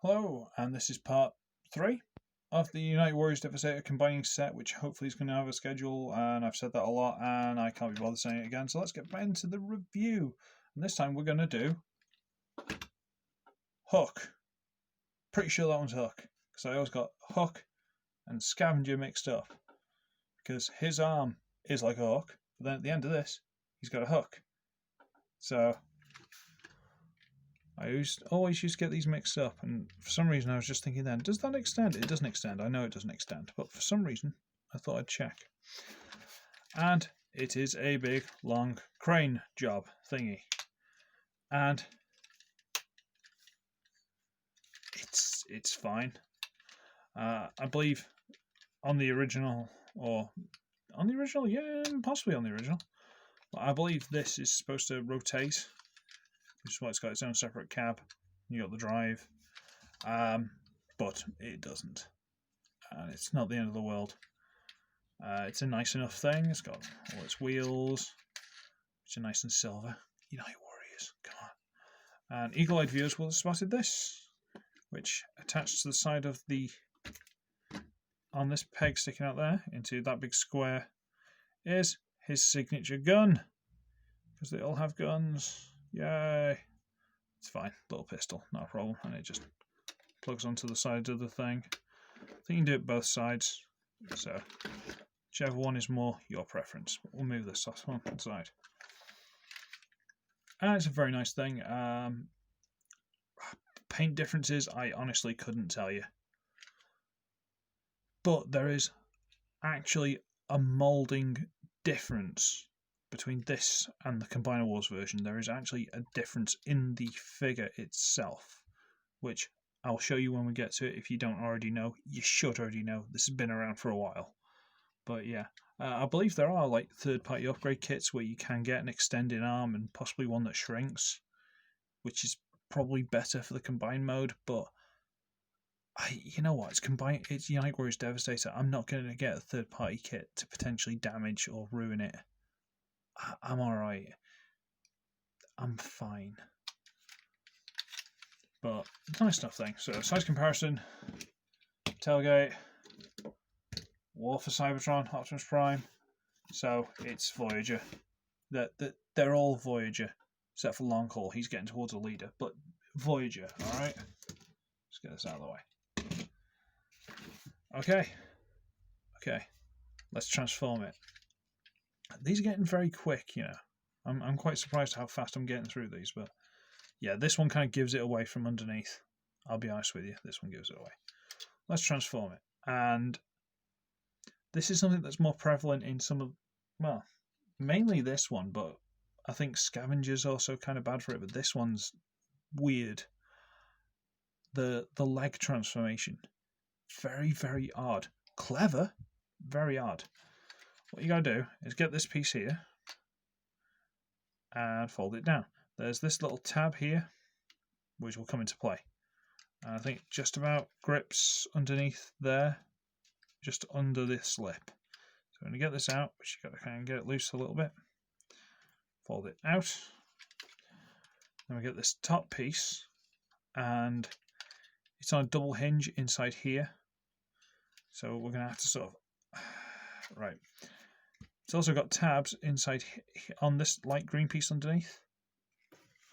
Hello, and this is part 3 of the United Warriors Devastator combining set, which hopefully is going to have a schedule, and I've said that a lot, and I can't be bothered saying it again, so let's get back into the review. And this time we're going to do Hook. Pretty sure that one's Hook, because I always got Hook and Scavenger mixed up, because his arm is like a hook, but then at the end of this, he's got a hook. So I always used to get these mixed up, and for some reason I was just thinking then, does that extend? It doesn't extend. I know it doesn't extend, but for some reason I thought I'd check. And it is a big, long crane job thingy. And it's fine. I believe on the original, yeah, possibly on the original. But I believe this is supposed to rotate, which is why it's got its own separate cab. You got the drive, but it doesn't, and it's not the end of the world. It's a nice enough thing. It's got all its wheels, which are nice and silver. United Warriors, come on! And eagle-eyed viewers will have spotted this, which attached to the side of on this peg sticking out there into that big square is his signature gun, because they all have guns. Yay! It's fine, little pistol, not a problem, and it just plugs onto the sides of the thing. I think you can do it both sides, so whichever one is more your preference. But we'll move this off one side. And it's a very nice thing. Paint differences, I honestly couldn't tell you. But there is actually a moulding difference between this and the Combiner Wars version. There is actually a difference in the figure itself, which I'll show you when we get to it. If you don't already know, you should already know. This has been around for a while. But yeah, I believe there are like third-party upgrade kits where you can get an extended arm and possibly one that shrinks, which is probably better for the combined mode. But you know what? It's United Warriors Devastator. I'm not going to get a third-party kit to potentially damage or ruin it. I'm alright. I'm fine. But nice enough thing. So size comparison, tailgate, War for Cybertron, Optimus Prime. So it's Voyager. They're all Voyager, except for Long Haul. He's getting towards a leader, but Voyager. All right. Let's get this out of the way. Okay. Let's transform it. These are getting very quick, you know. I'm quite surprised how fast I'm getting through these, but yeah, this one kind of gives it away from underneath. I'll be honest with you, this one gives it away. Let's transform it. And this is something that's more prevalent in some of, well, mainly this one, but I think Scavenger's also kind of bad for it, but this one's weird. The leg transformation. Very, very odd. Clever, very odd. What you gotta do is get this piece here and fold it down. There's this little tab here, which will come into play. And I think just about grips underneath there, just under this lip. So when you get this out, which you gotta kind of get it loose a little bit, fold it out. Then we get this top piece, and it's on a double hinge inside here. So we're gonna have to sort of, right. It's also got tabs inside on this light green piece underneath.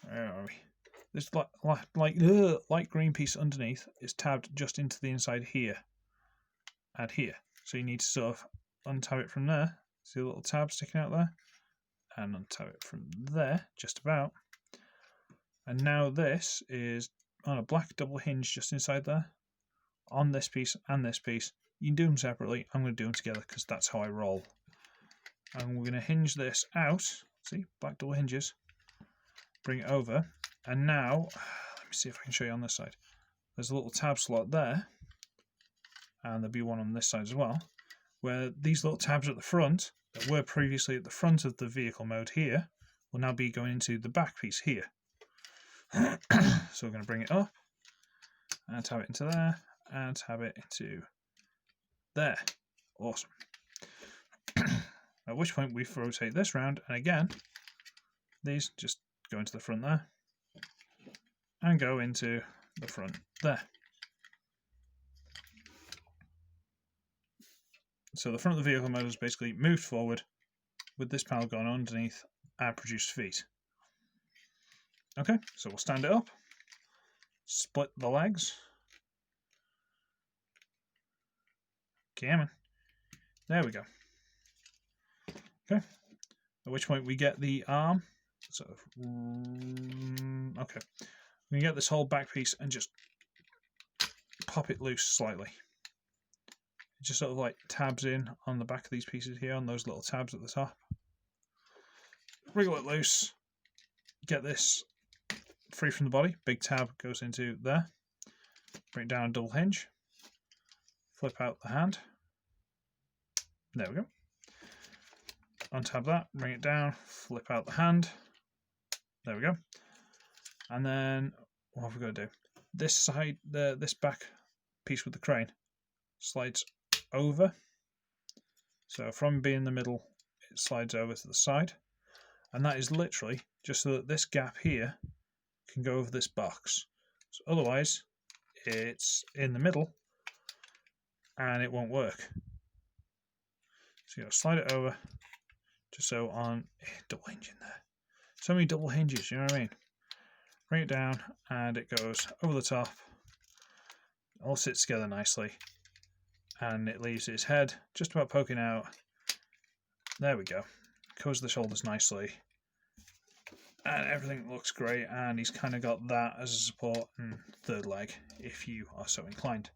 Where are we? This light green piece underneath is tabbed just into the inside here and here. So you need to sort of untab it from there. See the little tab sticking out there? And untab it from there, just about. And now this is on a black double hinge just inside there. On this piece and this piece. You can do them separately. I'm going to do them together because that's how I roll. And we're going to hinge this out. See, black double hinges. Bring it over. And now, let me see if I can show you on this side. There's a little tab slot there. And there'll be one on this side as well. Where these little tabs at the front, that were previously at the front of the vehicle mode here, will now be going into the back piece here. So we're going to bring it up. And tab it into there. And tab it into there. Awesome. At which point we rotate this round, and again, these just go into the front there, and go into the front there. So the front of the vehicle motor is basically moved forward with this panel going underneath and produced feet. Okay, so we'll stand it up, split the legs. Come on. There we go. Okay, at which point we get the arm. So, okay, we get this whole back piece and just pop it loose slightly. It just sort of like tabs in on the back of these pieces here, on those little tabs at the top. Wriggle it loose. Get this free from the body. Big tab goes into there. Bring it down, double hinge. Flip out the hand. There we go. Untab that, bring it down, flip out the hand. There we go. And then what have we got to do? This side, this back piece with the crane slides over. So from being in the middle, it slides over to the side. And that is literally just so that this gap here can go over this box. So otherwise, it's in the middle and it won't work. So you slide it over, just so on double hinge in there. So many double hinges, you know what I mean? Bring it down and it goes over the top. It all sits together nicely. And it leaves his head just about poking out. There we go. Covers the shoulders nicely. And everything looks great. And he's kind of got that as a support and third leg, if you are so inclined.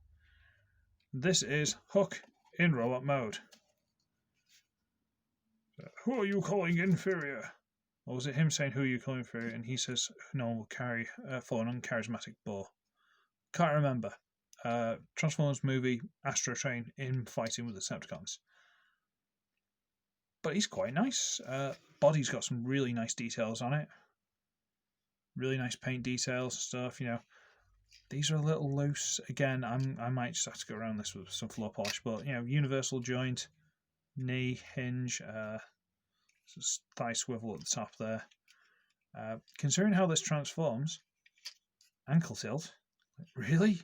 This is Hook in robot mode. Who are you calling inferior? Or was it him saying who are you calling inferior? And he says no one will carry for an uncharismatic boar. Can't remember. Transformers movie, Astro Train in fighting with the Decepticons. But he's quite nice. Body's got some really nice details on it. Really nice paint details and stuff, you know. These are a little loose. Again, I might just have to go around this with some floor polish, but you know, universal joint, knee hinge, thigh swivel at the top there. Considering how this transforms, ankle tilt, really?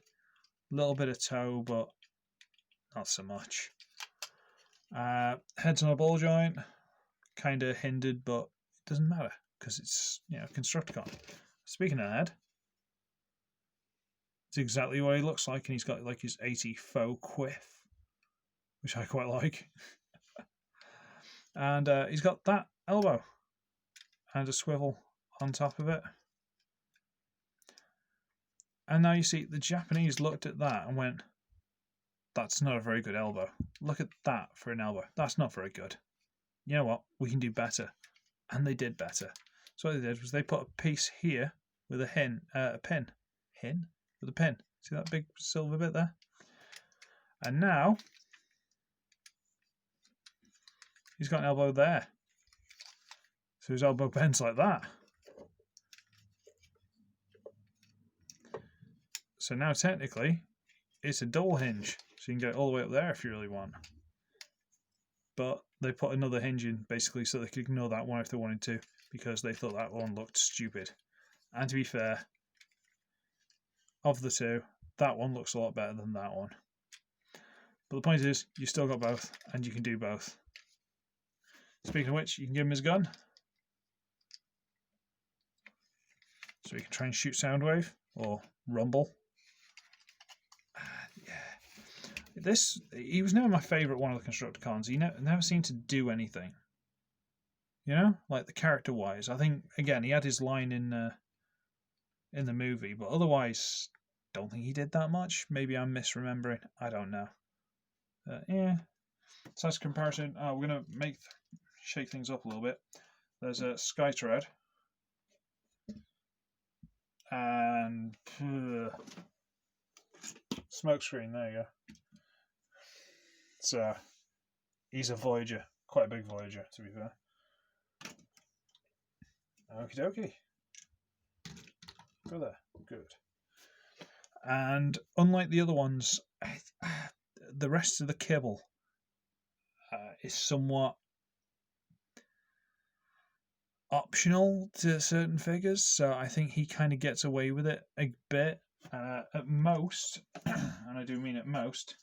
A little bit of toe, but not so much. Head's on a ball joint, kind of hindered, but it doesn't matter because it's, you know, Constructicon. Speaking of head, it's exactly what he looks like, and he's got like his 80 faux quiff, which I quite like. And he's got that elbow and a swivel on top of it. And now you see the Japanese looked at that and went, that's not a very good elbow. Look at that for an elbow. That's not very good. You know what? We can do better. And they did better. So what they did was they put a piece here with a pin. Hin? With a pin. See that big silver bit there? And now he's got an elbow there. So his elbow bends like that. So now technically it's a double hinge. So you can get it all the way up there if you really want. But they put another hinge in basically so they could ignore that one if they wanted to, because they thought that one looked stupid. And to be fair, of the two, that one looks a lot better than that one. But the point is, you still got both, and you can do both. Speaking of which, you can give him his gun. So he can try and shoot Soundwave, or Rumble. Yeah. He was never my favourite one of the Constructicons. He never seemed to do anything. You know? Like, the character-wise. I think, again, he had his line in the movie, but otherwise, don't think he did that much. Maybe I'm misremembering. I don't know. Yeah. So that's a comparison. We're going to shake things up a little bit. There's a Skytread. And Smokescreen, there you go. So he's a Voyager, quite a big Voyager to be fair. Okie dokie. Go there, good. And unlike the other ones, the rest of the kibble is somewhat optional to certain figures, so I think he kind of gets away with it a bit. At most, and I do mean at most,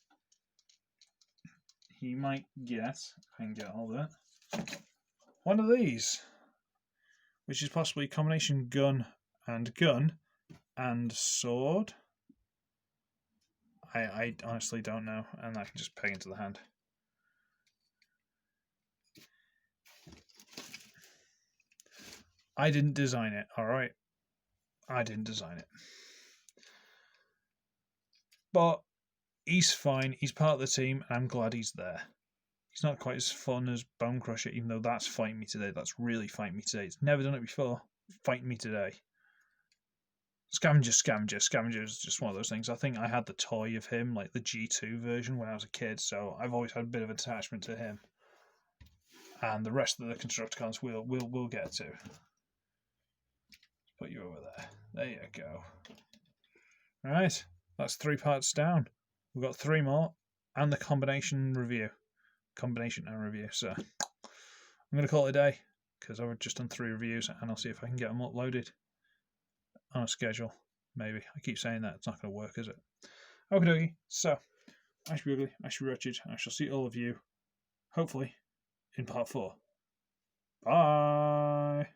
he might get, if I can get all that, one of these, which is possibly a combination gun and sword. I honestly don't know, and I can just peg into the hand. I didn't design it, alright? I didn't design it. But he's fine, he's part of the team, and I'm glad he's there. He's not quite as fun as Bone Crusher, even though that's fighting me today. That's really fighting me today. It's never done it before. Fighting me today. Scavenger is just one of those things. I think I had the toy of him, like the G2 version, when I was a kid, so I've always had a bit of attachment to him. And the rest of the Constructicons we'll get to. Put you over there. There you go. Alright, that's 3 parts down. We've got 3 more, and the combination and review. So I'm going to call it a day, because I've just done 3 reviews, and I'll see if I can get them uploaded on a schedule. Maybe. I keep saying that. It's not going to work, is it? Okay, so I should be ugly, I should be wretched, and I shall see all of you, hopefully, in part 4. Bye!